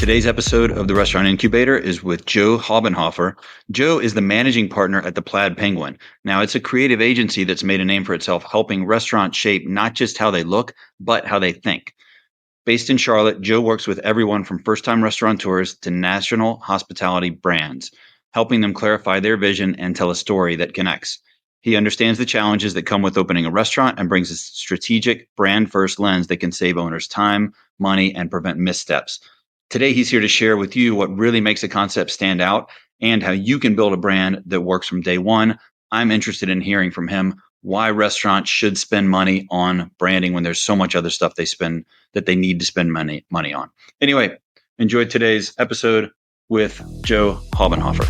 Today's episode of the Restaurant Incubator is with Joe Haubenhofer. Joe is the managing partner at the Plaid Penguin. Now, it's a creative agency that's made a name for itself, helping restaurants shape not just how they look, but how they think. Based in Charlotte, Joe works with everyone from first-time restaurateurs to national hospitality brands, helping them clarify their vision and tell a story that connects. He understands the challenges that come with opening a restaurant and brings a strategic, brand-first lens that can save owners time, money, and prevent missteps. Today, he's here to share with you what really makes a concept stand out and how you can build a brand that works from day one. I'm interested in hearing from him why restaurants should spend money on branding when there's so much other stuff that they need to spend money on. Anyway, enjoy today's episode with Joe Haubenhofer.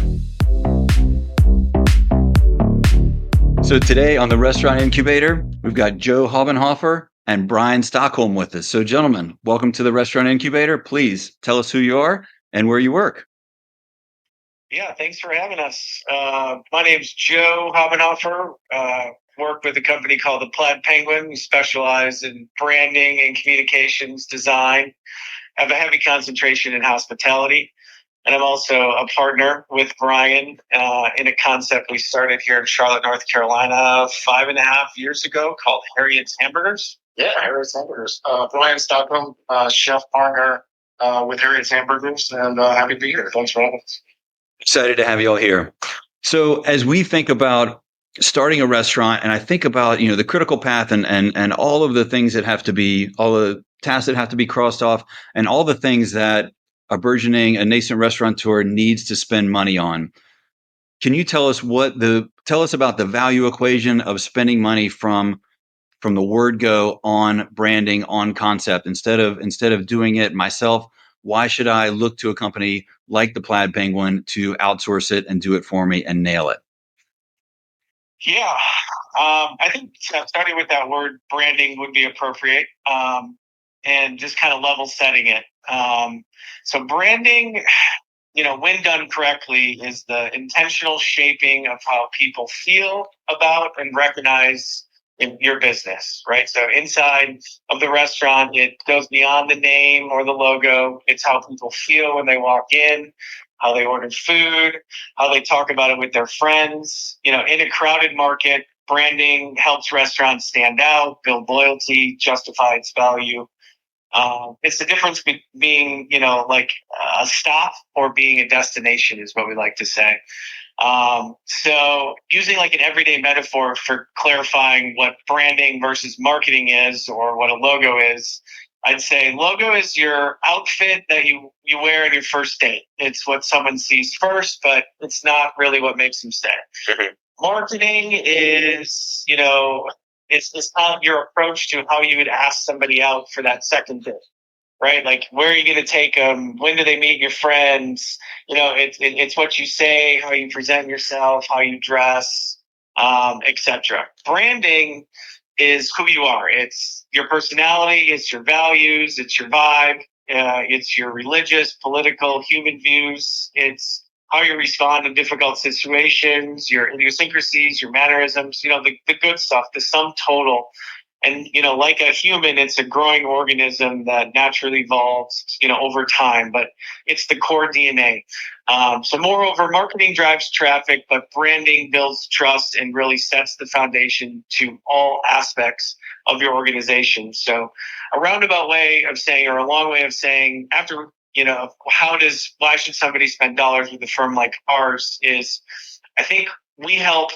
So today on the Restaurant Incubator, we've got Joe Haubenhofer and Brian Stockholm with us. So gentlemen, welcome to the Restaurant Incubator. Please tell us who you are and where you work. Yeah, thanks for having us. My name's Joe Haubenhofer. Work with a company called the Plaid Penguin. We specialize in branding and communications design. Have a heavy concentration in hospitality. And I'm also a partner with Brian in a concept we started here in Charlotte, North Carolina 5.5 years ago called Harriet's Hamburgers. Yeah, Harriet's Hamburgers. Brian Stockholm, chef partner with Harriet's Hamburgers, and happy to be here. Thanks for having us. Excited to have you all here. So as we think about starting a restaurant, and I think about the critical path and all of the things that have to be, all the tasks that have to be crossed off, and all the things that a nascent restaurateur needs to spend money on. Can you tell us about the value equation of spending money from the word go on branding, on concept, instead of doing it myself? Why should I look to a company like the Plaid Penguin to outsource it and do it for me and nail it? Yeah, I think starting with that word branding would be appropriate, and just kind of level setting it. So branding, when done correctly, is the intentional shaping of how people feel about and recognize in your business, right? So inside of the restaurant, it goes beyond the name or the logo. It's how people feel when they walk in, how they order food, how they talk about it with their friends. In a crowded market, branding helps restaurants stand out, build loyalty, justify its value. It's the difference between being, like a stop or being a destination is what we like to say. So using like an everyday metaphor for clarifying what branding versus marketing is, or what a logo is, I'd say logo is your outfit that you wear on your first date. It's what someone sees first, but it's not really what makes them stay. Mm-hmm. Marketing is, it's not your approach to how you would ask somebody out for that second date. Right? Like, where are you going to take them? When do they meet your friends? It's what you say, how you present yourself, how you dress, etc. Branding is who you are. It's your personality, it's your values, it's your vibe, it's your religious, political, human views. It's how you respond to difficult situations, your idiosyncrasies, your mannerisms, the good stuff, the sum total. And, like a human, it's a growing organism that naturally evolves, over time, but it's the core DNA. So moreover, marketing drives traffic, but branding builds trust and really sets the foundation to all aspects of your organization. So a roundabout way of saying, or a long way of saying, after, why should somebody spend dollars with a firm like ours is, I think we help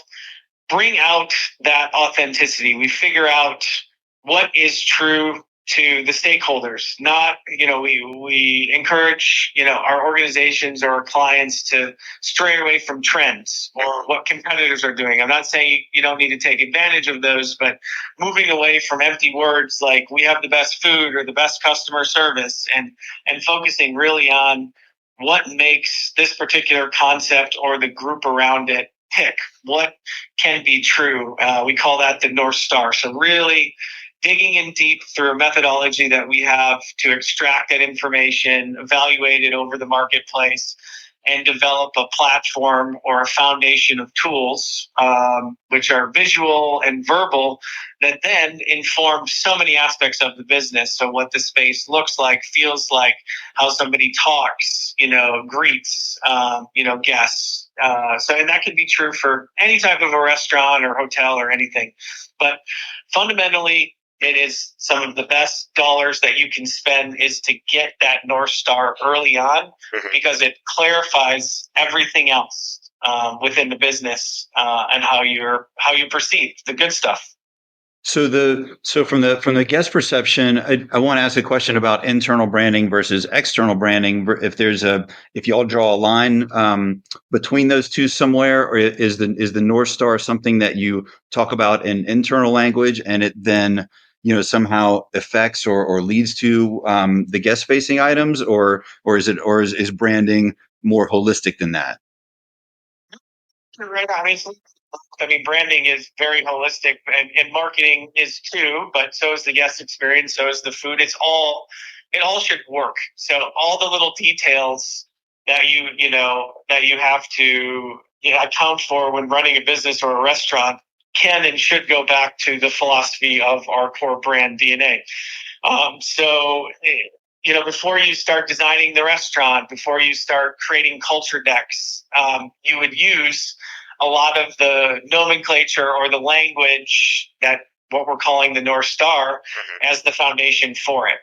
bring out that authenticity. We figure out what is true to the stakeholders. Not, we encourage, our organizations or our clients to stray away from trends or what competitors are doing. I'm not saying you don't need to take advantage of those, but moving away from empty words like we have the best food or the best customer service, and focusing really on what makes this particular concept or the group around it pick, what can be true. We call that the North Star. So really digging in deep through a methodology that we have to extract that information, evaluate it over the marketplace, and develop a platform or a foundation of tools, which are visual and verbal, that then inform so many aspects of the business. So what the space looks like, feels like, how somebody talks, greets, guests. And that could be true for any type of a restaurant or hotel or anything. But fundamentally, it is some of the best dollars that you can spend is to get that North Star early on, because it clarifies everything else within the business and how you perceive the good stuff. So from the guest perception, I want to ask a question about internal branding versus external branding. If y'all draw a line between those two somewhere, or is the North Star something that you talk about in internal language and it then somehow affects or leads to the guest facing items, or is branding more holistic than that? Right. I mean, branding is very holistic, and marketing is too, but so is the guest experience, so is the food. It all should work. So all the little details that you have to account for when running a business or a restaurant can and should go back to the philosophy of our core brand DNA. Before you start designing the restaurant, before you start creating culture decks, you would use a lot of the nomenclature or the language that what we're calling the North Star as the foundation for it.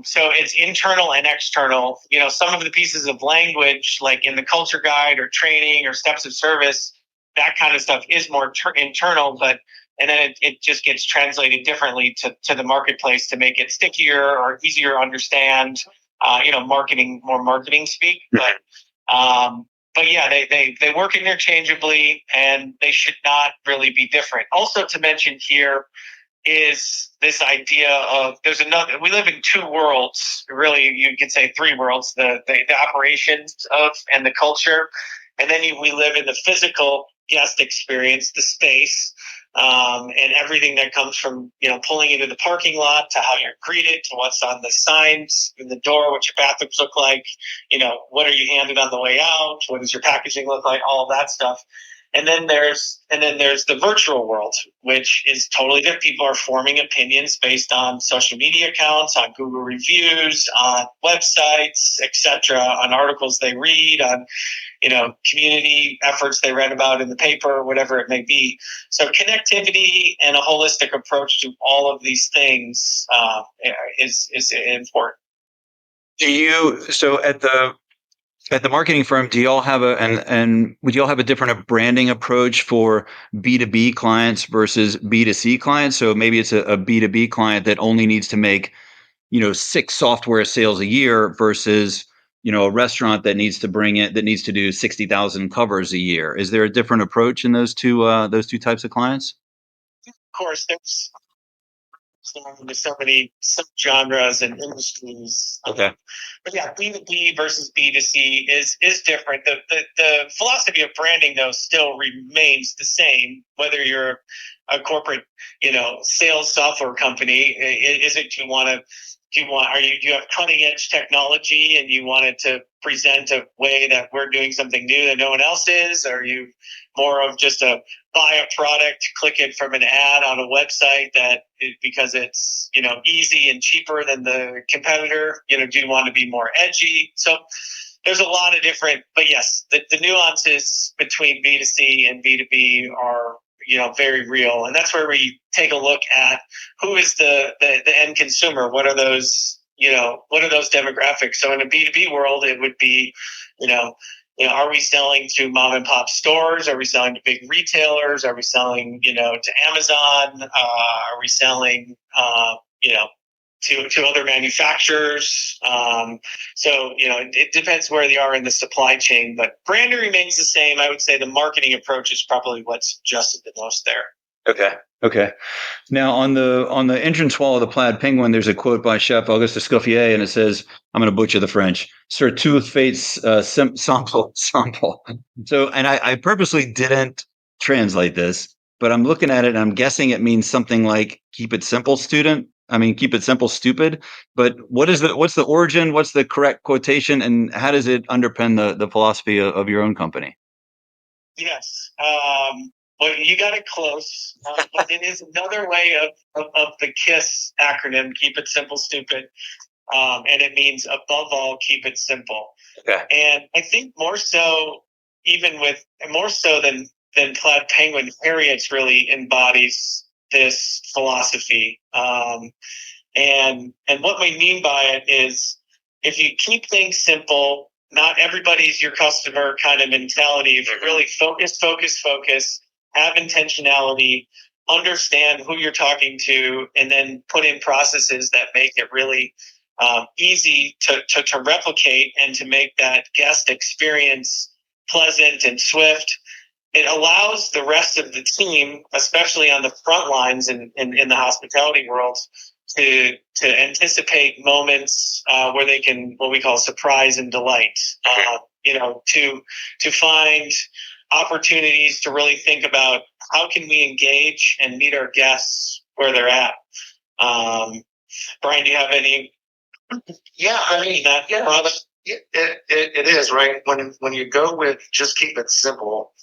So it's internal and external. Some of the pieces of language, like in the culture guide or training or steps of service, that kind of stuff is more internal, and then it just gets translated differently to the marketplace to make it stickier or easier to understand. More marketing speak, but yeah, they work interchangeably, and they should not really be different. Also, to mention here is this idea of we live in two worlds. Really, you could say three worlds: the operations of and the culture, and then we live in the physical guest experience, the space. And everything that comes from pulling into the parking lot to how you're greeted to what's on the signs in the door, what your bathrooms look like, what are you handed on the way out, what does your packaging look like, all of that stuff. And then there's the virtual world, which is totally different. People are forming opinions based on social media accounts, on Google reviews, on websites, etc., on articles they read, on community efforts they read about in the paper, whatever it may be. So connectivity and a holistic approach to all of these things is important. At the marketing firm, do y'all have would y'all have a different branding approach for B2B clients versus B2C clients? So maybe it's a B2B client that only needs to make 6 software sales a year versus a restaurant that needs to do 60,000 covers a year. Is there a different approach in those two types of clients? Of course, there's so many subgenres and industries. Okay. But yeah, B2B versus B2C is different. The philosophy of branding, though, still remains the same, whether you're a corporate, sales software company. Is it do you have cutting edge technology and you want it to present a way that we're doing something new that no one else is? Or are you more of just buy a product, click it from an ad on a website because it's easy and cheaper than the competitor? Do you want to be more edgy? So there's a lot of different, but yes, the nuances between B2C and B2B are very real, and that's where we take a look at who is the end consumer. What are those demographics? So in a B2B world, it would be are we selling to mom and pop stores? Are we selling to big retailers? Are we selling to Amazon? Are we selling to other manufacturers? It depends where they are in the supply chain, but branding remains the same. I would say the marketing approach is probably what's adjusted the most there. Okay. Now on the entrance wall of the Plaid Penguin, there's a quote by Chef Auguste Escoffier, and it says, I'm going to butcher the French, "Surtout fates sample." So, and I purposely didn't translate this, but I'm looking at it and I'm guessing it means something like "keep it simple, student." I mean, keep it simple, stupid. But what's the origin? What's the correct quotation, and how does it underpin the philosophy of your own company? Yes. Well, you got it close. But it is another way of the KISS acronym, keep it simple, stupid. And it means above all, keep it simple. Okay. And I think more so, more so than Plaid Penguin, Harriet's really embodies this philosophy. And what we mean by it is, if you keep things simple, not everybody's your customer kind of mentality. If you really focus, have intentionality, understand who you're talking to, and then put in processes that make it really easy to replicate and to make that guest experience pleasant and swift, it allows the rest of the team, especially on the front lines in the hospitality world, to anticipate moments where they can, what we call surprise and delight. To find opportunities to really think about how can we engage and meet our guests where they're at. Brian, do you have any? Yeah, I mean, it is right. When you go with just keep it simple,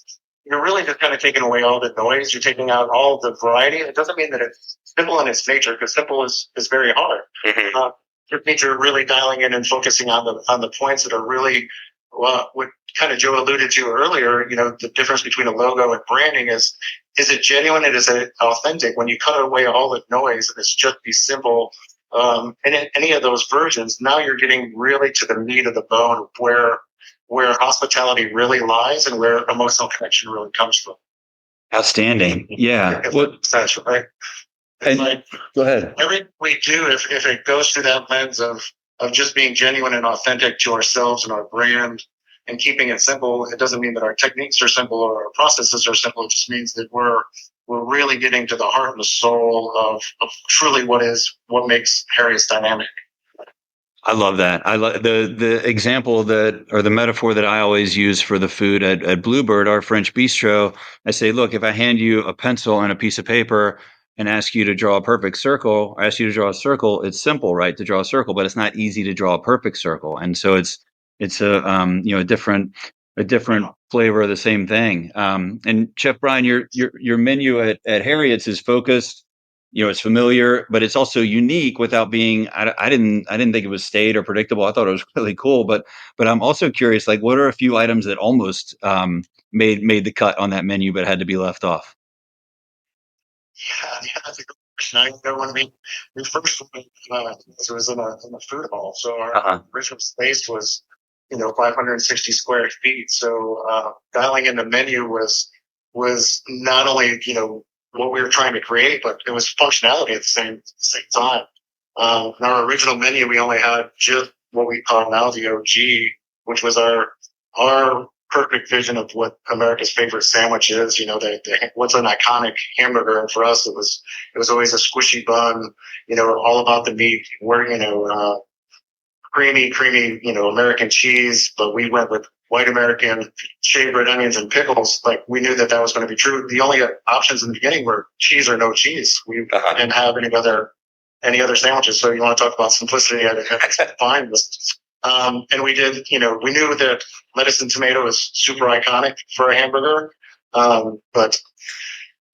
you're really just kind of taking away all the noise. You're taking out all the variety. It doesn't mean that it's simple in its nature, because simple is very hard. Mm-hmm. It means you're really dialing in and focusing on the points that are really what kind of Joe alluded to earlier. The difference between a logo and branding is it genuine and is it authentic? When you cut away all the noise and it's just be simple. And in any of those versions, now you're getting really to the meat of the bone where hospitality really lies and where emotional connection really comes from. Outstanding. Yeah. That's right. And go ahead. Everything we do, if it goes through that lens of just being genuine and authentic to ourselves and our brand and keeping it simple, it doesn't mean that our techniques are simple or our processes are simple. It just means that we're really getting to the heart and the soul of truly what makes Harriet's dynamic. I love that. I love the example or the metaphor that I always use for the food at Bluebird, our French bistro. I say, look, if I hand you a pencil and a piece of paper and ask you to draw a perfect circle, or ask you to draw a circle, it's simple, right, to draw a circle, but it's not easy to draw a perfect circle. And so it's a different flavor of the same thing. And Chef Brian, your menu at Harriet's is focused. It's familiar, but it's also unique without being. I didn't think it was staid or predictable. I thought it was really cool, but I'm also curious. Like, what are a few items that almost made the cut on that menu, but had to be left off? Yeah, that's a good question. I know when we first went, it was in a food hall, so our original space was 560 square feet. So dialing in the menu was not only what we were trying to create, but it was functionality at the same time. In our original menu, we only had just what we call now the OG, which was our perfect vision of what America's favorite sandwich is. What's an iconic hamburger, and for us, it was always a squishy bun. All about the meat. Creamy, American cheese, but we went with white American shaved red onions and pickles. Like, we knew that was going to be true. The only options in the beginning were cheese or no cheese. We didn't have any other sandwiches. So you want to talk about simplicity? It's fine. And we did, we knew that lettuce and tomato is super iconic for a hamburger. But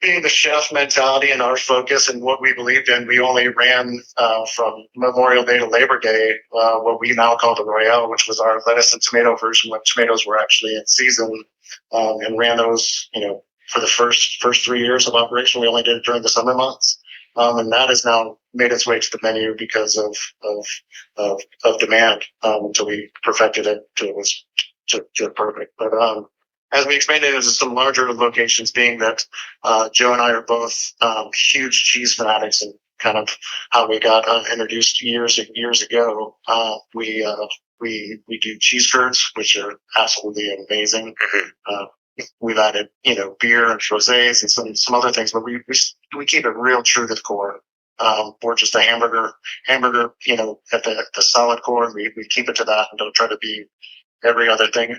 being the chef mentality and our focus and what we believed in, we only ran from Memorial Day to Labor Day what we now call the Royale, which was our lettuce and tomato version when tomatoes were actually in season, and ran those, for the first 3 years of operation. We only did it during the summer months, and that has now made its way to the menu because of demand, until we perfected it till it was to perfect. But as we expanded into some larger locations, being that Joe and I are both huge cheese fanatics, and kind of how we got introduced years ago, we do cheese curds, which are absolutely amazing. We've added beer and rosés and some other things, but we keep it real true to the core. We're just a hamburger, at the solid core. We keep it to that and don't try to be every other trend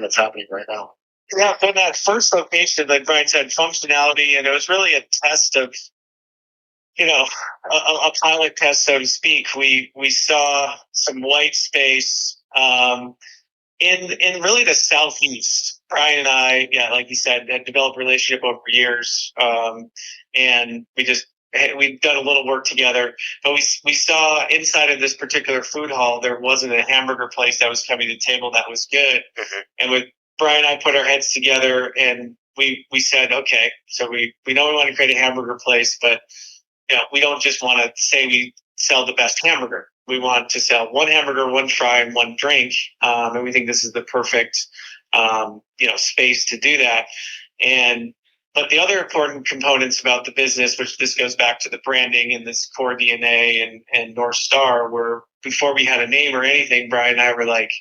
that's happening right now. Yeah, for that first location, like Brian said, functionality, and it was really a test of a pilot test, so to speak. We saw some white space in really the southeast. Brian and I, yeah, like you said, had developed a relationship over years, and we've done a little work together. But we saw inside of this particular food hall there wasn't a hamburger place that was coming to the table that was good. And with Brian and I put our heads together and we said, okay, so we know we want to create a hamburger place, but we don't just want to say we sell the best hamburger. We want to sell one hamburger, one fry, and one drink, and we think this is the perfect, space to do that. But the other important components about the business, which this goes back to the branding and this core DNA and North Star, were before we had a name or anything, Brian and I were like,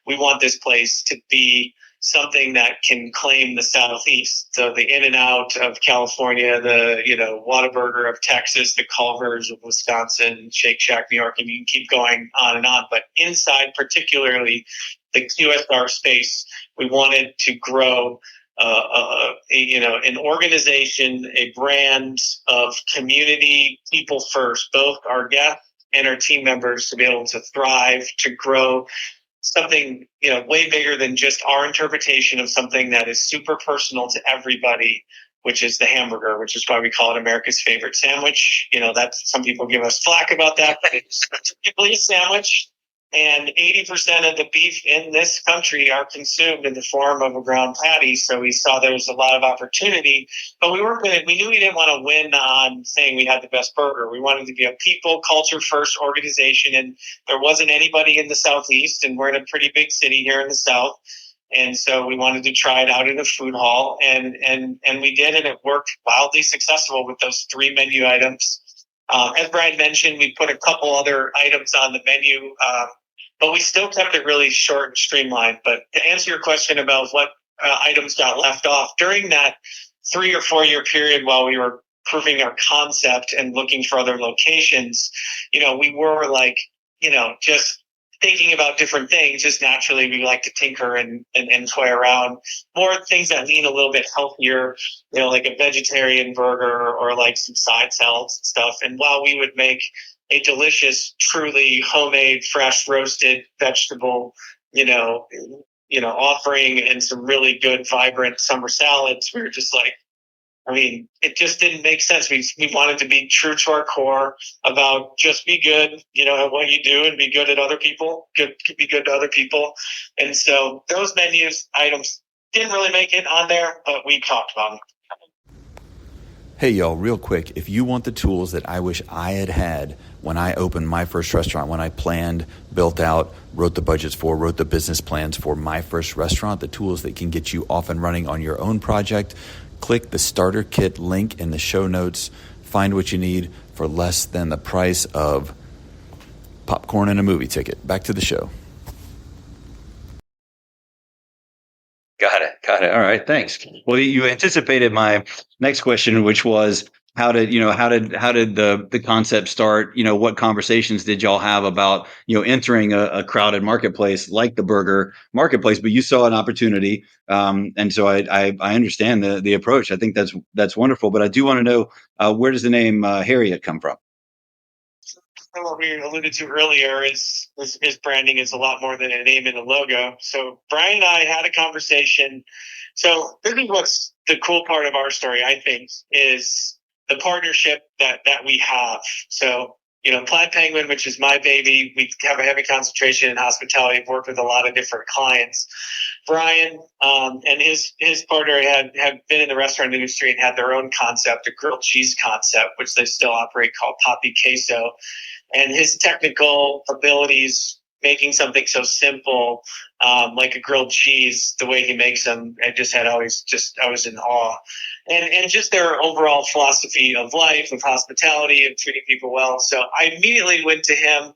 we want this place to be something that can claim the Southeast. So the In-N-Out of California, the Whataburger of Texas, the Culver's of Wisconsin, Shake Shack, New York, and you can keep going on and on. But inside, particularly the QSR space, we wanted to grow an organization, a brand of community people first, both our guests and our team members, to be able to thrive, to grow something way bigger than just our interpretation of something that is super personal to everybody, which is the hamburger, which is why we call it America's favorite sandwich. That's, some people give us flack about that, but it's typically a sandwich. And 80% of the beef in this country are consumed in the form of a ground patty. So we saw there was a lot of opportunity, but we knew we didn't want to win on saying we had the best burger. We wanted to be a people, culture first organization. And there wasn't anybody in the Southeast, and we're in a pretty big city here in the South. And so we wanted to try it out in a food hall, and we did, and it worked wildly successful with those 3 menu items. As Brian mentioned, we put a couple other items on the menu, but we still kept it really short and streamlined. But to answer your question about what items got left off, during that 3 or 4 year period while we were proving our concept and looking for other locations, we were just thinking about different things. Just naturally, we like to tinker and toy around. More things that lean a little bit healthier, like a vegetarian burger or like some side salads and stuff. And while we would make a delicious, truly homemade, fresh roasted vegetable, offering and some really good, vibrant summer salads, we were just like, it just didn't make sense. We wanted to be true to our core about just be good, at what you do, and be good at other people, be good to other people. And so those menus items didn't really make it on there, but we talked about them. Hey, y'all, real quick, if you want the tools that I wish I had had when I opened my first restaurant, when I planned, built out, wrote the budgets wrote the business plans for my first restaurant, the tools that can get you off and running on your own project, click the starter kit link in the show notes. Find what you need for less than the price of popcorn and a movie ticket. Back to the show. Got it. All right, thanks. Well, you anticipated my next question, which was how did the concept start? What conversations did y'all have about entering a crowded marketplace like the burger marketplace? But you saw an opportunity, and so I understand the approach. I think that's wonderful. But I do want to know, where does the name Harriet come from? What we alluded to earlier is branding is a lot more than a name and a logo. So Brian and I had a conversation. So this is what's the cool part of our story, I think, is the partnership that we have. So, Plaid Penguin, which is my baby, we have a heavy concentration in hospitality. I've worked with a lot of different clients. Brian and his partner had been in the restaurant industry and had their own concept, a grilled cheese concept, which they still operate, called Papi Queso. And his technical abilities making something so simple, like a grilled cheese, the way he makes them, I was in awe. And just their overall philosophy of life, of hospitality, and treating people well. So I immediately went to him.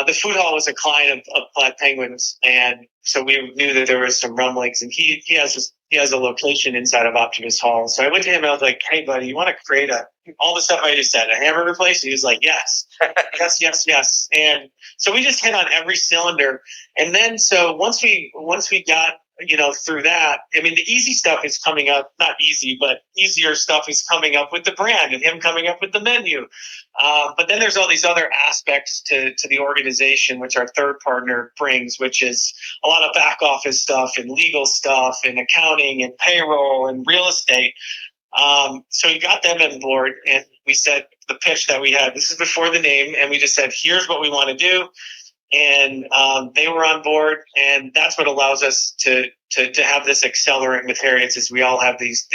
The food hall was a client of Plaid Penguins, and so we knew that there was some rumblings. And he has a location inside of Optimus Hall. So I went to him and I was like, "Hey, buddy, you want to create all the stuff I just said, a hamburger place?" And he was like, "Yes, yes." And so we just hit on every cylinder. And then so once we got through that. I mean, the easy stuff is coming up, not easy, but easier stuff is coming up with the brand and him coming up with the menu. But then there's all these other aspects to the organization, which our third partner brings, which is a lot of back office stuff and legal stuff and accounting and payroll and real estate. So we got them on board, and we said the pitch that we had, this is before the name, and we just said, here's what we want to do. And they were on board, and that's what allows us to have this accelerant with Harriet's, is we all have these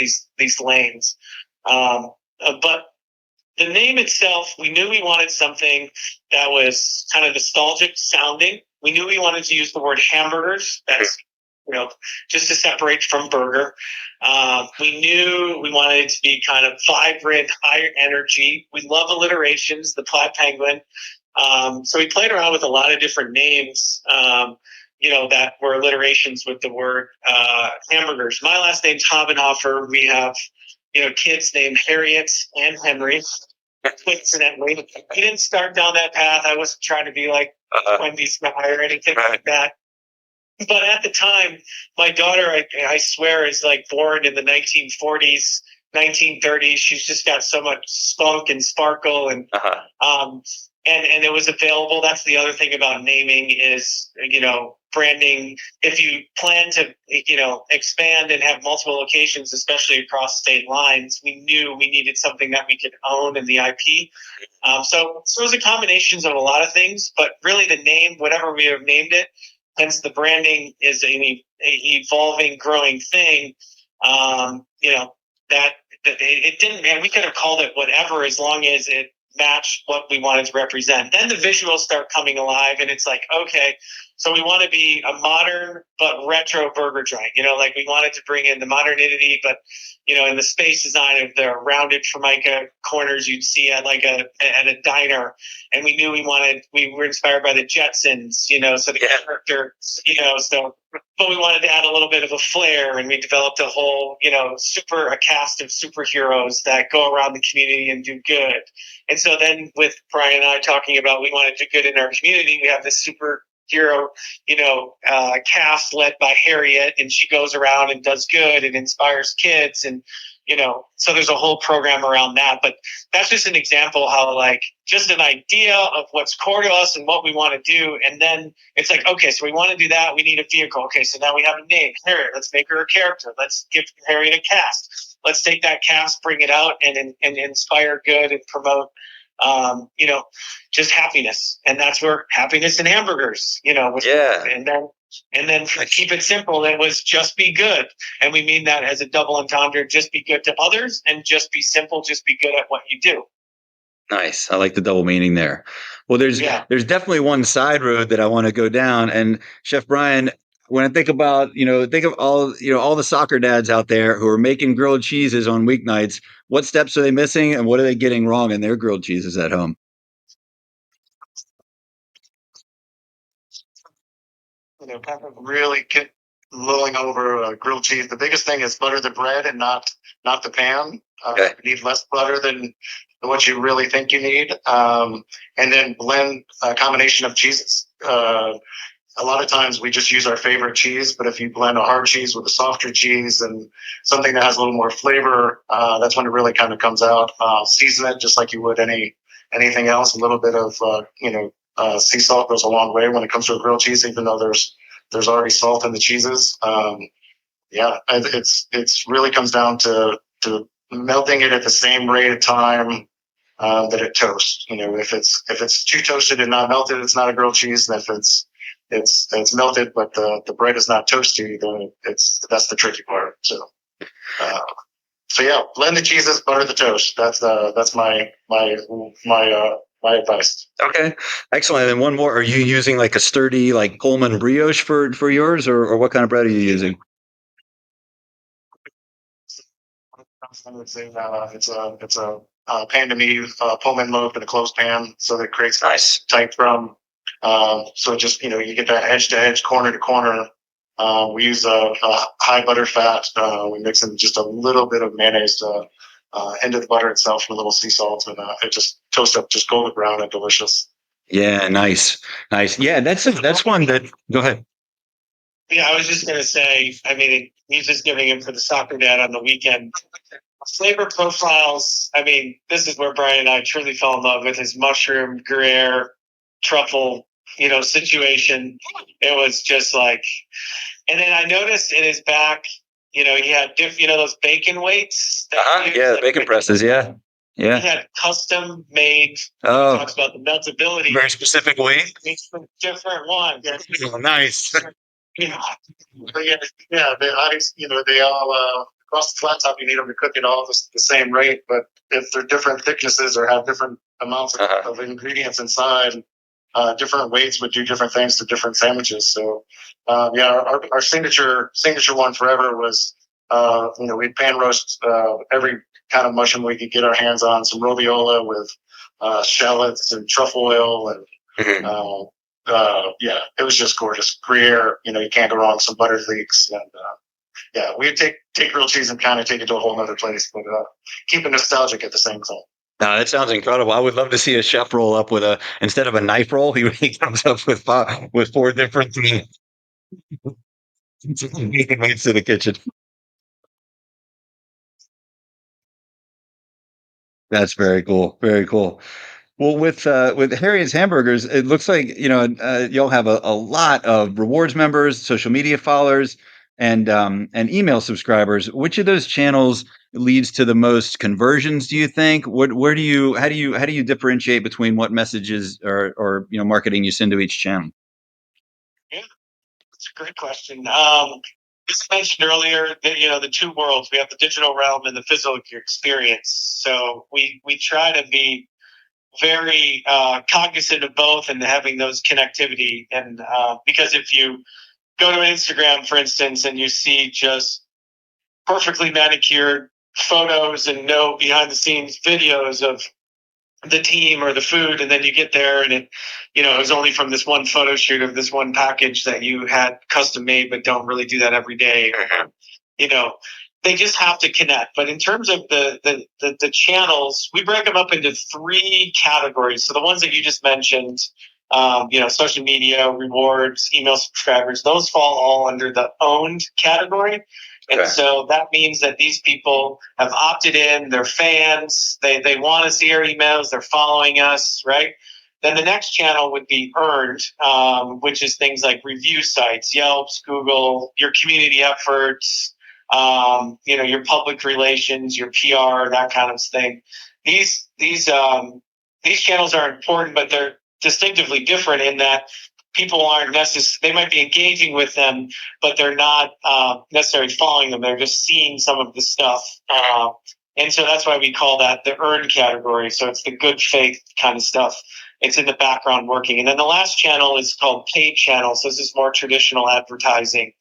lanes. But the name itself, we knew we wanted something that was kind of nostalgic sounding. We knew we wanted to use the word hamburgers. That's just to separate from burger. We knew we wanted it to be kind of vibrant, higher energy. We love alliterations, the Plaid Penguin. So we played around with a lot of different names, that were alliterations with the word hamburgers. My last name's Haubenhofer. We have, kids named Harriet and Henry. Coincidentally, we didn't start down that path. I wasn't trying to be like Wendy's guy or anything like that. But at the time, my daughter, I swear, is like born in the 1940s, 1930s. She's just got so much spunk and sparkle, and it was available. That's the other thing about naming is, branding. If you plan to, expand and have multiple locations, especially across state lines, we knew we needed something that we could own in the IP. So it was a combination of a lot of things, but really the name, whatever we have named it, hence the branding is an evolving, growing thing. That it didn't, man, we could have called it whatever as long as it matched what we wanted to represent. Then the visuals start coming alive, and it's like, okay, so we want to be a modern but retro burger joint. Like we wanted to bring in the modernity, but in the space design of the rounded Formica corners you'd see at a diner. And we knew we were inspired by the Jetsons, so the character, but we wanted to add a little bit of a flair, and we developed a whole, a cast of superheroes that go around the community and do good. And so then with Brian and I talking about we want to do good in our community, we have this superhero, cast led by Harriet, and she goes around and does good and inspires kids. And, so there's a whole program around that. But that's just an example how just an idea of what's core to us and what we want to do. And then it's like, okay, so we want to do that. We need a vehicle. Okay, so now we have a name, Harriet. Let's make her a character. Let's give Harriet a cast. Let's take that cast, bring it out, and inspire good and promote, just happiness. And that's where happiness and hamburgers, was. Yeah. And then to keep it simple, it was just be good. And we mean that as a double entendre, just be good to others, and just be simple, just be good at what you do. Nice. I like the double meaning there. Well, there's definitely one side road that I want to go down. And Chef Brian, when I think about, think of all the soccer dads out there who are making grilled cheeses on weeknights. What steps are they missing, and what are they getting wrong in their grilled cheeses at home? Kind of really lulling over grilled cheese. The biggest thing is butter the bread and not the pan. You need less butter than what you really think you need. And then blend a combination of cheeses. A lot of times we just use our favorite cheese, but if you blend a hard cheese with a softer cheese and something that has a little more flavor, that's when it really kind of comes out. Season it just like you would anything else. A little bit of sea salt goes a long way when it comes to a grilled cheese, even though there's already salt in the cheeses. It's really comes down to melting it at the same rate of time that it toasts. If it's too toasted and not melted, it's not a grilled cheese. And if it's melted but the bread is not toasty, then that's the tricky part. So blend the cheeses, butter the toast. That's my advice. Okay, excellent. And one more. Are you using like a sturdy Pullman brioche for yours, or what kind of bread are you using? I would say it's a pan to me Pullman loaf in a closed pan, so that it creates nice tight drum. So just you get that edge to edge, corner to corner. We use a high butter fat. We mix in just a little bit of mayonnaise into the butter itself with a little sea salt, and it just toasts up just golden brown and delicious. Yeah, nice. Yeah, that's one that. Go ahead. Yeah, I was just going to say, I mean, he's just giving him for the soccer dad on the weekend. Flavor profiles, I mean, this is where Brian and I truly fell in love with his mushroom, Gruyere, truffle, situation. It was just like, and then I noticed in his back, he had those bacon weights. Yeah, the bacon presses. Yeah. He had custom made. Oh, Talks about the meltability. very specific weight. Different one. Oh, nice. Yeah, they all across the flat top. You need them to cook it all the same rate, but if they're different thicknesses or have different amounts of ingredients inside, different weights would do different things to different sandwiches. So, our signature one forever was, we'd pan roast every kind of mushroom we could get our hands on. Some roviola with shallots and truffle oil and. It was just gorgeous. Gruyere, you can't go wrong. Some butterleeks, and we take grilled cheese and kind of take it to a whole other place, but keep it nostalgic at the same time. No, that sounds incredible. I would love to see a chef roll up with instead of a knife roll, he comes up with four different bacon weights to the kitchen. That's very cool. Very cool. Well, with Harriet's Hamburgers, it looks like y'all have a lot of rewards members, social media followers, and email subscribers. Which of those channels leads to the most conversions? Do you think? Where do you how do you differentiate between what messages or marketing you send to each channel? Yeah, that's a great question. As I mentioned earlier, the two worlds. We have the digital realm and the physical experience. So we try to be very cognizant of both and having those connectivity. And because if you go to Instagram, for instance, and you see just perfectly manicured photos and no behind the scenes videos of the team or the food, and then you get there and it was only from this one photo shoot of this one package that you had custom made but don't really do that every day, they just have to connect. But in terms of the channels, we break them up into three categories. So the ones that you just mentioned, social media, rewards, email subscribers, those fall all under the owned category. And so that means that these people have opted in, they're fans, they want to see our emails, they're following us, right? Then the next channel would be earned, which is things like review sites, Yelps, Google, your community efforts, your public relations, your PR, that kind of thing. These channels are important, but they're distinctively different in that people aren't necessarily, they might be engaging with them, but they're not necessarily following them. They're just seeing some of the stuff. And so that's why we call that the earned category. So it's the good faith kind of stuff. It's in the background working. And then the last channel is called paid channels. So this is more traditional advertising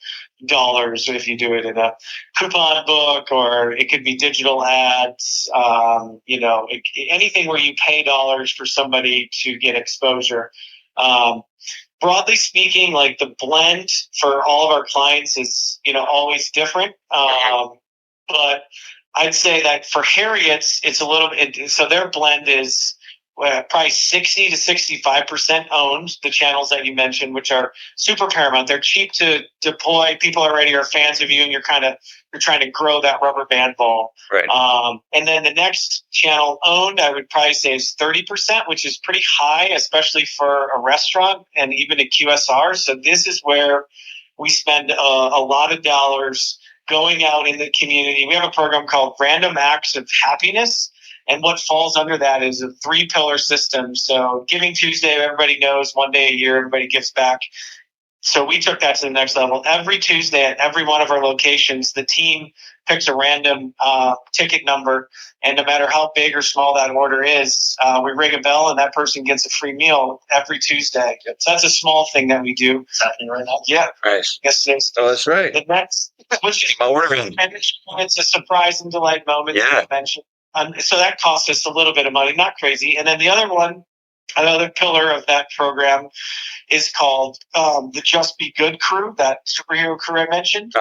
dollars if you do it in a coupon book, or it could be digital ads, anything where you pay dollars for somebody to get exposure. Broadly speaking, like the blend for all of our clients is, always different. But I'd say that for Harriet's, it's a little bit, so their blend is probably 60 to 65% owned, the channels that you mentioned, which are super paramount. They're cheap to deploy. People already are fans of you, and you're trying to grow that rubber band ball. Right. And then the next channel owned, I would probably say is 30%, which is pretty high, especially for a restaurant and even a QSR. So this is where we spend a lot of dollars going out in the community. We have a program called Random Acts of Happiness. And what falls under that is a 3-pillar system. So Giving Tuesday, everybody knows, one day a year, everybody gives back. So we took that to the next level. Every Tuesday at every one of our locations, the team picks a random ticket number. And no matter how big or small that order is, we ring a bell and that person gets a free meal every Tuesday. So that's a small thing that we do. It's happening right now. Yeah. Right. Yes, it is. Oh, that's right. The next, which My order in. it's a surprise and delight moment. Yeah. Mentioned. So that cost us a little bit of money, not crazy. And then the other one, another pillar of that program is called the Just Be Good crew, that superhero crew I mentioned.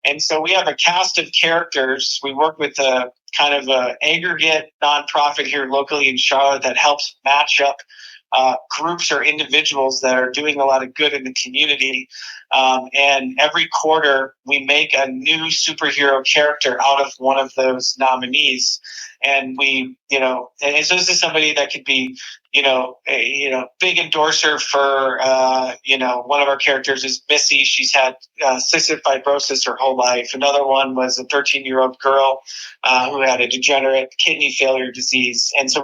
And so we have a cast of characters. We work with a kind of a aggregate nonprofit here locally in Charlotte that helps match up groups or individuals that are doing a lot of good in the community. And every quarter we make a new superhero character out of one of those nominees. And and so this is somebody that could be, big endorser for, one of our characters is Missy. She's had cystic fibrosis her whole life. Another one was a 13-year-old girl who had a degenerate kidney failure disease. And so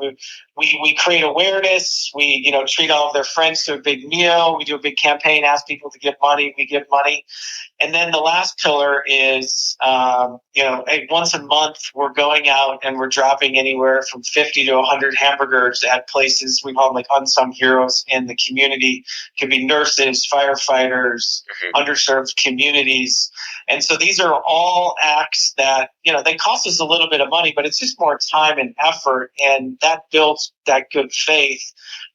we create awareness. We, treat all of their friends to a big meal. We do a big campaign, ask people to give money. We give money. And then the last pillar is, once a month, we're going out and we're dropping anywhere from 50 to 100 hamburgers at places we call them like unsung heroes in the community. It could be nurses, firefighters, underserved communities. And so these are all acts that, they cost us a little bit of money, but it's just more time and effort. And that builds that good faith.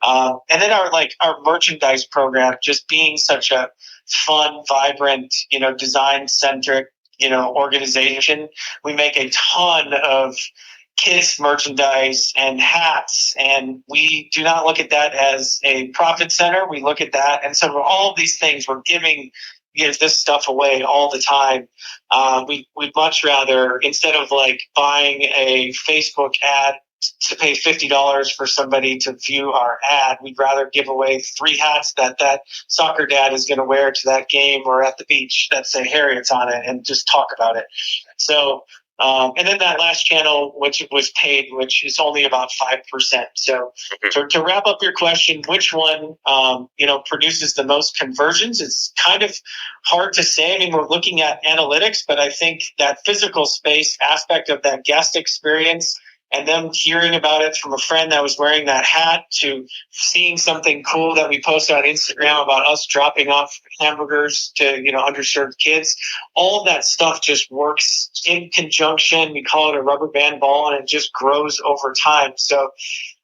And then our merchandise program, just being such a fun, vibrant, design centric, organization. We make a ton of kids merchandise and hats, and we do not look at that as a profit center. We look at that, and so all of these things we're giving this stuff away all the time. We'd much rather, instead of buying a Facebook ad to pay $50 for somebody to view our ad, we'd rather give away 3 hats that soccer dad is going to wear to that game or at the beach that say Harriet's on it, and just talk about it. So, and then that last channel, which was paid, which is only about 5%. So to wrap up your question, which one, produces the most conversions? It's kind of hard to say. I mean, we're looking at analytics, but I think that physical space aspect of that guest experience, and them hearing about it from a friend that was wearing that hat, to seeing something cool that we posted on Instagram about us dropping off hamburgers to, underserved kids, all of that stuff just works in conjunction. We call it a rubber band ball, and it just grows over time. So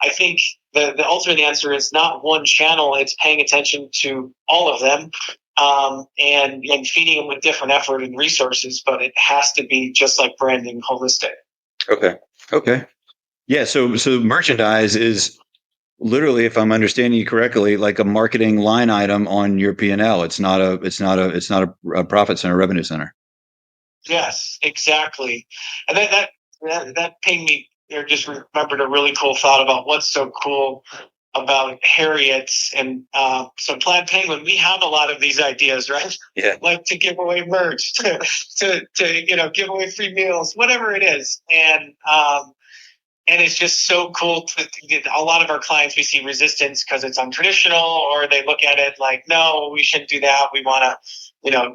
I think the ultimate answer is not one channel. It's paying attention to all of them. And feeding them with different effort and resources, but it has to be just like branding, holistic. Okay. Yeah. So merchandise is literally, if I'm understanding you correctly, like a marketing line item on your P&L. It's not a profit center, revenue center. Yes, exactly. And that pinged me, or just remembered a really cool thought about what's so cool about Harriet's. And so Plaid Penguin, we have a lot of these ideas, right? Yeah. Like to give away merch, to give away free meals, whatever it is. And it's just so cool. A lot of our clients, we see resistance because it's untraditional, or they look at it like, no, we shouldn't do that. We want to,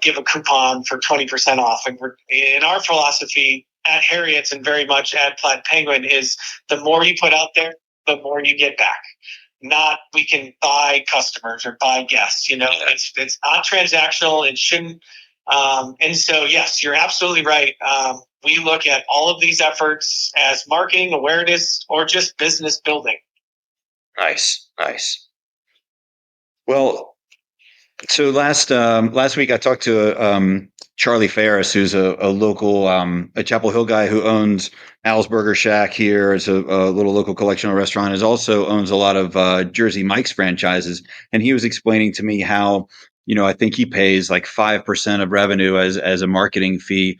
give a coupon for 20% off. And in our philosophy at Harriet's, and very much at Plaid Penguin, is the more you put out there, the more you get back. Not we can buy customers or buy guests. It's not transactional. It shouldn't. And so, yes, you're absolutely right. We look at all of these efforts as marketing, awareness, or just business building. Nice. Well, so last week I talked to Charlie Ferris, who's a local a Chapel Hill guy who owns Al's Burger Shack here. It's a little local collectional restaurant. It also owns a lot of Jersey Mike's franchises, and he was explaining to me how, I think he pays like 5% of revenue as a marketing fee,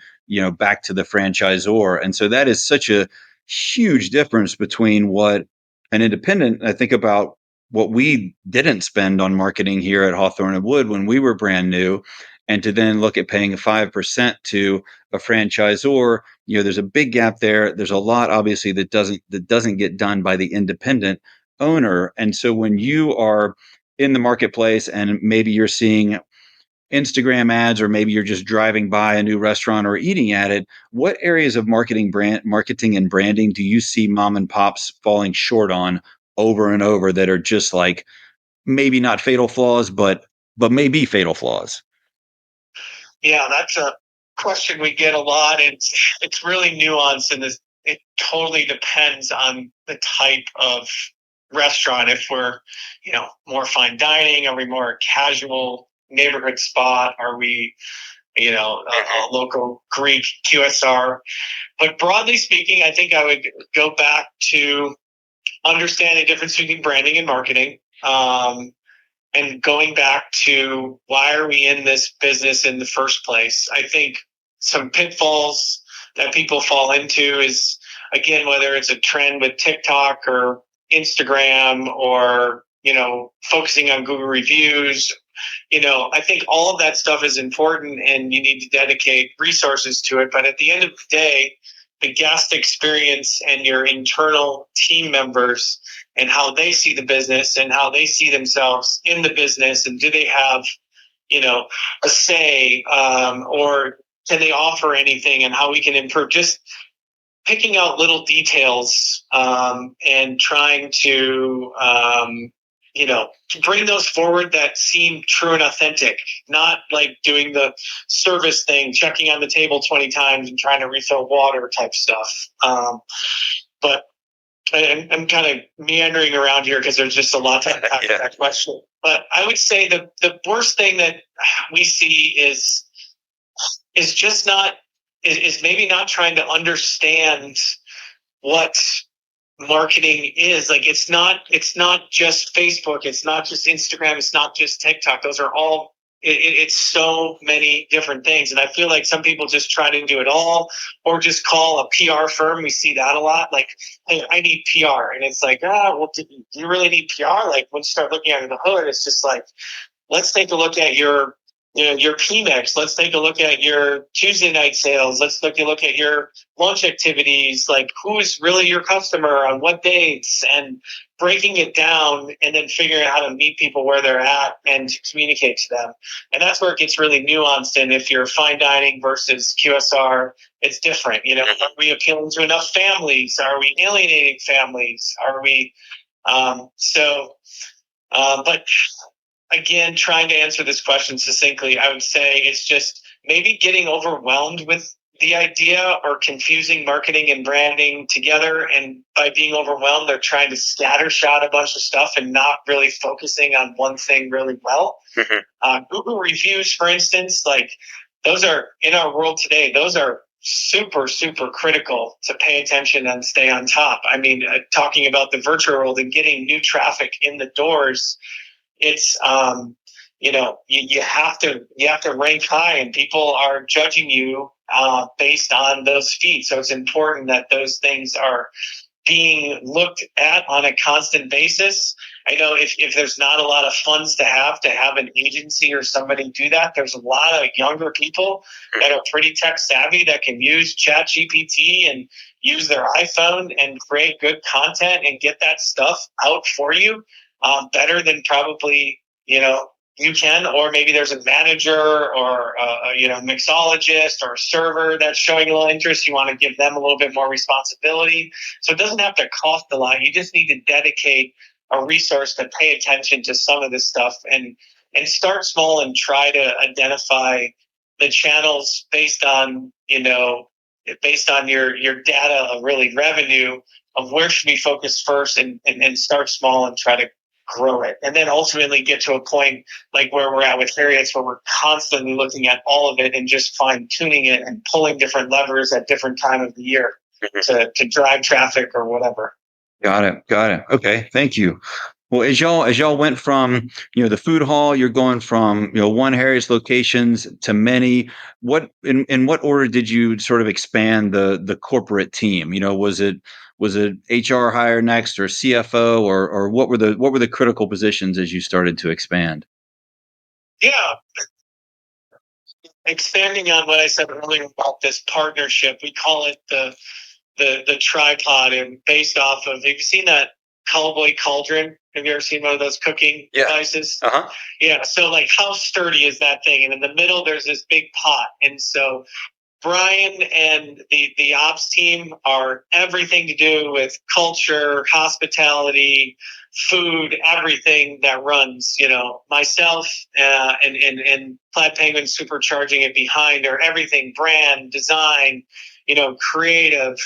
back to the franchisor. And so that is such a huge difference between what an independent, I think about what we didn't spend on marketing here at Hawthorne and Wood when we were brand new, and to then look at paying 5% to a franchisor. There's a big gap there. There's a lot obviously that doesn't get done by the independent owner. And so when you are in the marketplace and maybe you're seeing Instagram ads, or maybe you're just driving by a new restaurant or eating at it, what areas of marketing and branding do you see mom and pops falling short on over and over, that are just like maybe not fatal flaws, but maybe fatal flaws? Yeah, that's a question we get a lot. It's really nuanced, and it totally depends on the type of restaurant. If we're, more fine dining, are we more casual neighborhood spot? Are we, a local Greek QSR? But broadly speaking, I think I would go back to understand the difference between branding and marketing. And going back to why are we in this business in the first place? I think some pitfalls that people fall into is, again, whether it's a trend with TikTok or Instagram or, focusing on Google reviews, I think all of that stuff is important and you need to dedicate resources to it. But at the end of the day, the guest experience and your internal team members and how they see the business and how they see themselves in the business, and do they have, a say, or can they offer anything, and how we can improve. Just picking out little details, and trying to, bring those forward that seem true and authentic, not like doing the service thing, checking on the table 20 times and trying to refill water type stuff. But I'm kind of meandering around here because there's just a lot to unpack with that question. But I would say the worst thing that we see is just is maybe not trying to understand what marketing is. Like, it's not just Facebook, it's not just Instagram, it's not just TikTok. Those are all, it's so many different things. And I feel like some people just try to do it all, or just call a PR firm. We see that a lot. Like, hey, I need PR. And it's like, well, do you really need PR? Like, when you start looking under the hood, it's just like, let's take a look at your PMEX. Let's take a look at your Tuesday night sales. Let's look at your launch activities. Like, who is really your customer on what dates, and breaking it down and then figuring out how to meet people where they're at and to communicate to them. And that's where it gets really nuanced. And if you're fine dining versus QSR, it's different. Are we appealing to enough families? Are we alienating families? Are we, but again, trying to answer this question succinctly, I would say it's just maybe getting overwhelmed with the idea, or confusing marketing and branding together. And by being overwhelmed, they're trying to scattershot a bunch of stuff and not really focusing on one thing really well. Google reviews, for instance, like, those are, in our world today, those are super, super critical to pay attention and stay on top. I mean, talking about the virtual world and getting new traffic in the doors, it's you have to rank high, and people are judging you based on those feeds. So it's important that those things are being looked at on a constant basis. I know if there's not a lot of funds to have an agency or somebody do that, there's a lot of younger people that are pretty tech savvy that can use Chat GPT and use their iPhone and create good content and get that stuff out for you. Better than probably, you can, or maybe there's a manager or a mixologist or a server that's showing a little interest. You want to give them a little bit more responsibility. So it doesn't have to cost a lot. You just need to dedicate a resource to pay attention to some of this stuff, and start small and try to identify the channels based on your data of really revenue of where should we focus first, and start small and try to grow it. And then ultimately get to a point like where we're at with Harriet's, where we're constantly looking at all of it and just fine tuning it and pulling different levers at different time of the year to drive traffic or whatever. Got it. Okay. Thank you. Well, as y'all went from, the food hall, you're going from, one Harriet's locations to many. What in what order did you sort of expand the corporate team? Was it HR hire next, or CFO, or what were the critical positions as you started to expand? Yeah. Expanding on what I said earlier about this partnership, we call it the tripod, and based off of, have you seen that Cowboy Cauldron? Have you ever seen one of those cooking devices? Uh-huh. Yeah. So, like, how sturdy is that thing? And in the middle, there's this big pot. And so Brian and the ops team are everything to do with culture, hospitality, food, everything that runs. Myself and Plaid Penguin supercharging it behind, or everything brand, design, creative.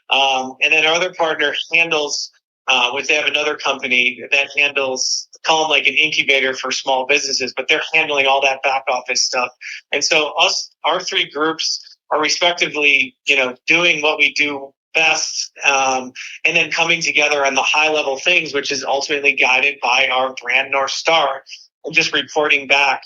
And then our other partner handles, which they have another company that handles, call them like an incubator for small businesses, but they're handling all that back office stuff. And so our three groups are respectively, doing what we do best, and then coming together on the high level things, which is ultimately guided by our brand North Star, and just reporting back.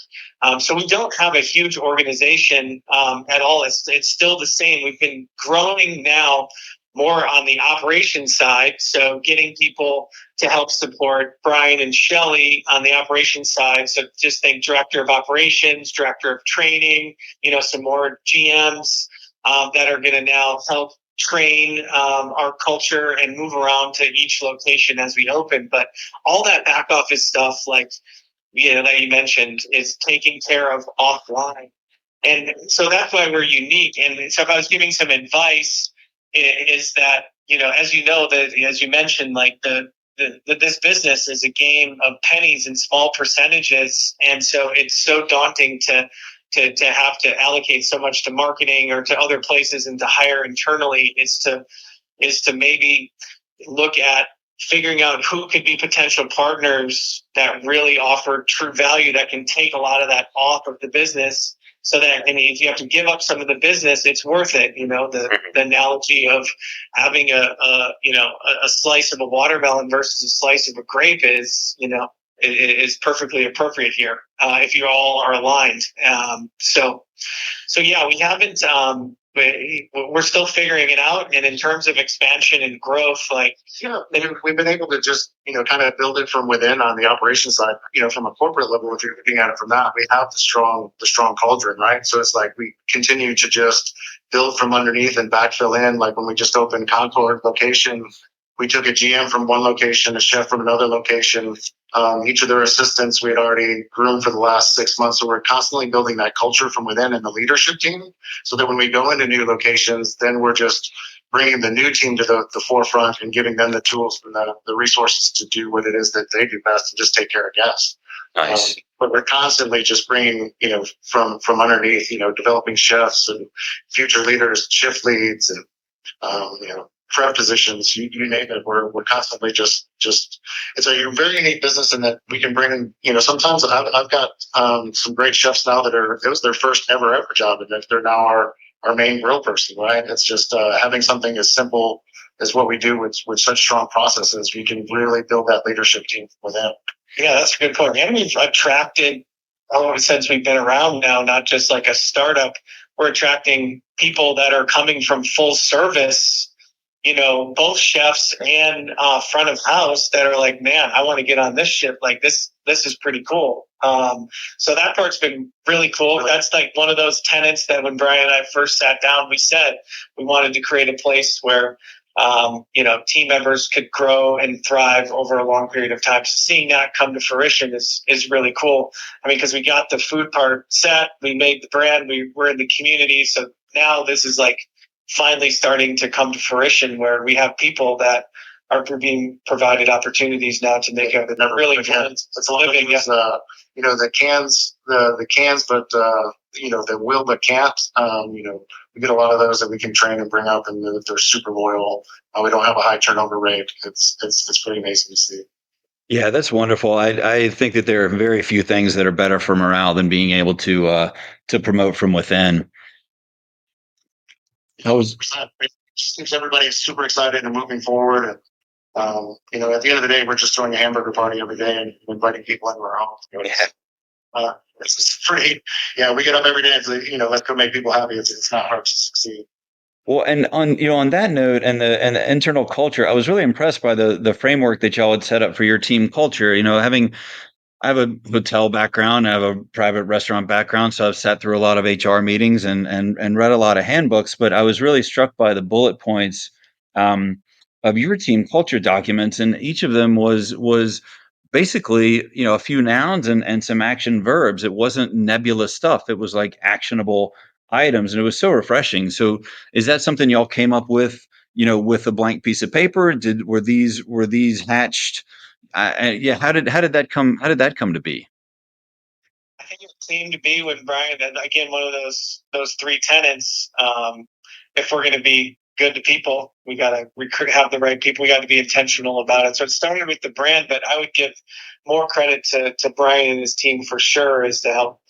So we don't have a huge organization at all. It's still the same. We've been growing now more on the operations side, so getting people to help support Brian and Shelley on the operations side. So just think director of operations, director of training, some more GMs that are going to now help train our culture and move around to each location as we open. But all that back office stuff, like that you mentioned, is taken care of offline. And so that's why we're unique. And so if I was giving some advice, is that, as you mentioned, like this business is a game of pennies and small percentages. And so it's so daunting to have to allocate so much to marketing or to other places and to hire internally, is to maybe look at figuring out who could be potential partners that really offer true value, that can take a lot of that off of the business. So that, and if you have to give up some of the business, it's worth it. The analogy of having a slice of a watermelon versus a slice of a grape is perfectly appropriate here if you all are aligned. So yeah, we haven't. We're still figuring it out. And in terms of expansion and growth, we've been able to just, kind of build it from within on the operations side, from a corporate level. If you're looking at it from that, we have the strong cauldron, right? So it's like we continue to just build from underneath and backfill in. Like when we just opened Concord location, we took a GM from one location, a chef from another location. Each of their assistants we had already groomed for the last 6 months. So we're constantly building that culture from within in the leadership team, so that when we go into new locations, then we're just bringing the new team to the forefront and giving them the tools and the resources to do what it is that they do best, and just take care of guests. Nice. But we're constantly just bringing, from underneath, developing chefs and future leaders, shift leads, and prep positions, you name it. We're constantly just it's a very unique business in that we can bring in, sometimes I've got some great chefs now it was their first ever job, and they're now our main grill person, right? It's just having something as simple as what we do with such strong processes, we can really build that leadership team for them. Yeah, that's a good point. And we've attracted, since we've been around now, not just like a startup, we're attracting people that are coming from full service, both chefs and front of house, that are like, man, I want to get on this ship. Like this is pretty cool. So that part's been really cool. That's like one of those tenets that when Brian and I first sat down, we said we wanted to create a place where team members could grow and thrive over a long period of time. So seeing that come to fruition is really cool. I mean, because we got the food part set, we made the brand, we're in the community. So now this is like finally starting to come to fruition, where we have people that are being provided opportunities now to make a really fun living. The cans, but the will but can't. We get a lot of those that we can train and bring up, and they're super loyal. We don't have a high turnover rate. It's pretty amazing to see. Yeah, that's wonderful. I think that there are very few things that are better for morale than being able to promote from within. It seems everybody's super excited and moving forward. And at the end of the day, we're just throwing a hamburger party every day and inviting people into our home. It's pretty. Yeah, we get up every day and say, let's go make people happy. It's not hard to succeed. Well, and on that note, and the internal culture, I was really impressed by the framework that y'all had set up for your team culture. I have a hotel background, I have a private restaurant background, so I've sat through a lot of HR meetings and read a lot of handbooks. But I was really struck by the bullet points of your team culture documents, and each of them was basically a few nouns and some action verbs. It wasn't nebulous stuff. It was like actionable items, and it was so refreshing. So is that something y'all came up with, with a blank piece of paper? Were these hatched? Yeah. How did that come? How did that come to be? I think it seemed to be with Brian, and again, one of those three tenets. If we're going to be good to people, we got to have the right people. We got to be intentional about it. So it started with the brand, but I would give more credit to Brian and his team for sure, is to help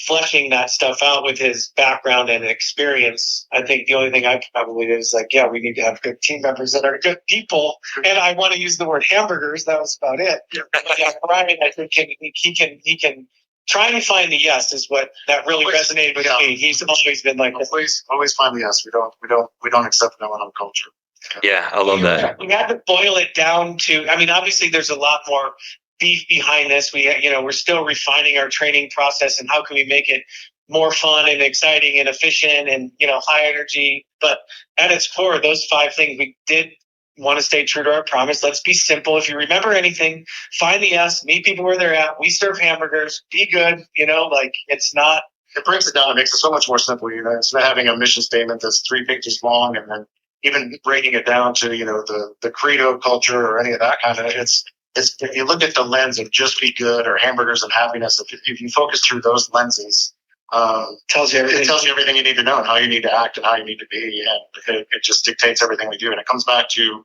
fleshing that stuff out with his background and experience. I think the only thing I probably do is like, yeah, we need to have good team members that are good people. And I want to use the word hamburgers. That was about it. But yeah, Brian, I think he can trying to find the yes is what that really resonated with me. He's always been like, always find the yes. We don't accept no in our culture. Yeah, I love that. We had to boil it down to, I mean, obviously there's a lot more beef behind this. We're still refining our training process and how can we make it more fun and exciting and efficient and, high energy. But at its core, those 5 things, we did want to stay true to our promise. Let's be simple. If you remember anything, find the yes, meet people where they're at. We serve hamburgers, be good, it's not. It breaks it down. It makes it so much more simple. Instead of having a mission statement that's 3 pages long and then even breaking it down to, the credo culture or any of that kind of, it's if you look at the lens of just be good or hamburgers and happiness, if you focus through those lenses, it tells you everything you need to know and how you need to act and how you need to be. And it just dictates everything we do. And it comes back to,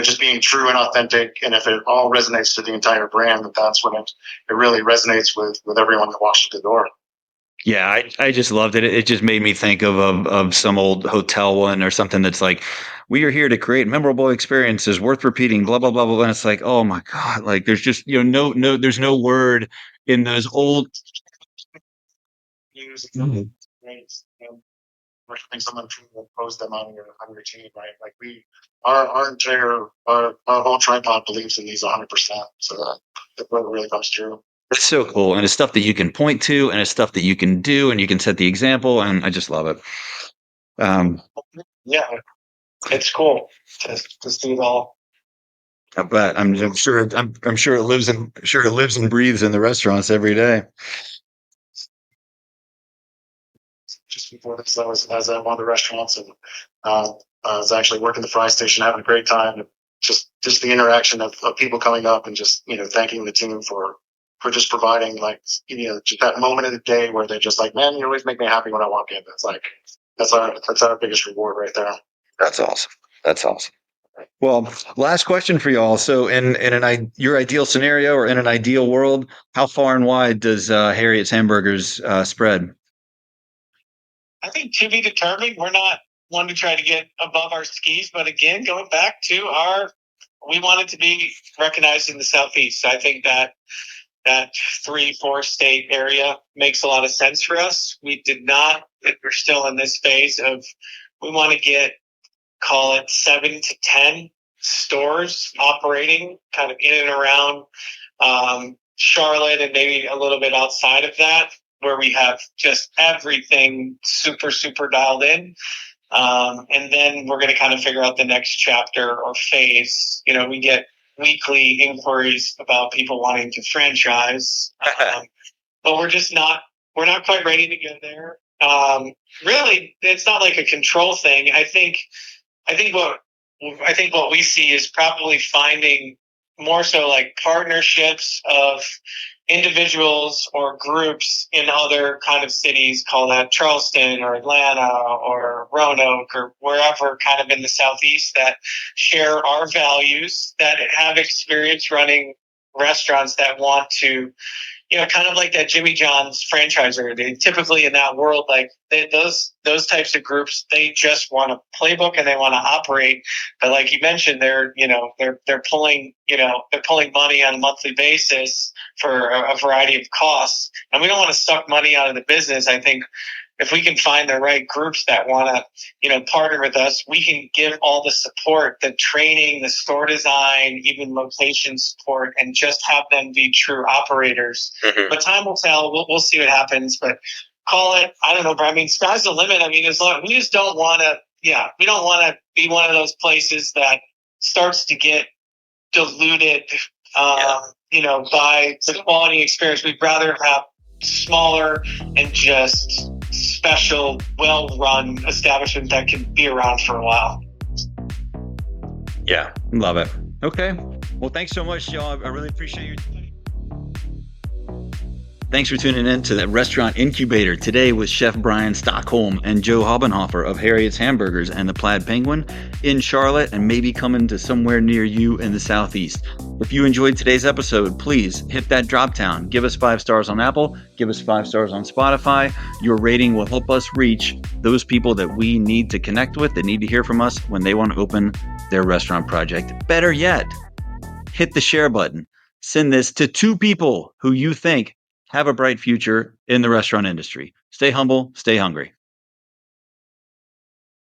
just being true and authentic. And if it all resonates to the entire brand, that's when it really resonates with everyone that walks through the door. Yeah, I just loved it. It just made me think of some old hotel one or something that's like, we are here to create memorable experiences worth repeating, blah, blah, blah, blah. And it's like, oh my God, like there's just, there's no word in those old. Worshiping someone to impose them on your team, right? Like our whole tripod believes in these 100%. So that really comes true. That's so cool. And it's stuff that you can point to and it's stuff that you can do and you can set the example. And I just love it. Yeah, it's cool to see it all. I bet. I'm sure it lives and breathes in the restaurants every day. Just before this, I was at one of the restaurants and I was actually working the fry station, having a great time. Just the interaction of people coming up and just, thanking the team for just providing just that moment of the day where they're just like, man, you always make me happy when I walk in. It's like, that's our biggest reward right there. That's awesome. Well, last question for y'all. So in your ideal scenario or in an ideal world, how far and wide does Harriet's Hamburgers spread? I think to be determined. We're not one to try to get above our skis, but again, going back to we want it to be recognized in the Southeast. I think that 3-4 state area makes a lot of sense for us. We're still in this phase of, we want to call it 7 to 10 stores operating kind of in and around Charlotte and maybe a little bit outside of that, where we have just everything super, super dialed in. And then we're going to kind of figure out the next chapter or phase. We get weekly inquiries about people wanting to franchise, but we're not quite ready to go there. Really, it's not like a control thing. I think what we see is probably finding more so like partnerships of individuals or groups in other kind of cities, call that Charleston or Atlanta or Roanoke or wherever kind of in the Southeast, that share our values, that have experience running restaurants, that want to, kind of like that Jimmy John's franchiser. They typically in that world, those types of groups, they just want a playbook and they want to operate. But like you mentioned, they're pulling money on a monthly basis for a variety of costs, and we don't want to suck money out of the business. I think if we can find the right groups that want to, partner with us, we can give all the support, the training, the store design, even location support, and just have them be true operators. Mm-hmm. But time will tell. We'll see what happens. But call it, I don't know, but I mean, sky's the limit. I mean, as long, we just don't want to, we don't want to be one of those places that starts to get diluted, by the quality experience. We'd rather have smaller and just special, well-run establishment that can be around for a while. Yeah, love it. Okay. Well, thanks so much, y'all. I really appreciate you. Thanks for tuning in to the Restaurant Incubator today with Chef Brian Stockholm and Joe Haubenhofer of Harriet's Hamburgers and the Plaid Penguin in Charlotte, and maybe coming to somewhere near you in the Southeast. If you enjoyed today's episode, please hit that drop down. Give us 5 stars on Apple. Give us 5 stars on Spotify. Your rating will help us reach those people that we need to connect with, that need to hear from us when they want to open their restaurant project. Better yet, hit the share button. Send this to 2 people who you think have a bright future in the restaurant industry. Stay humble, stay hungry.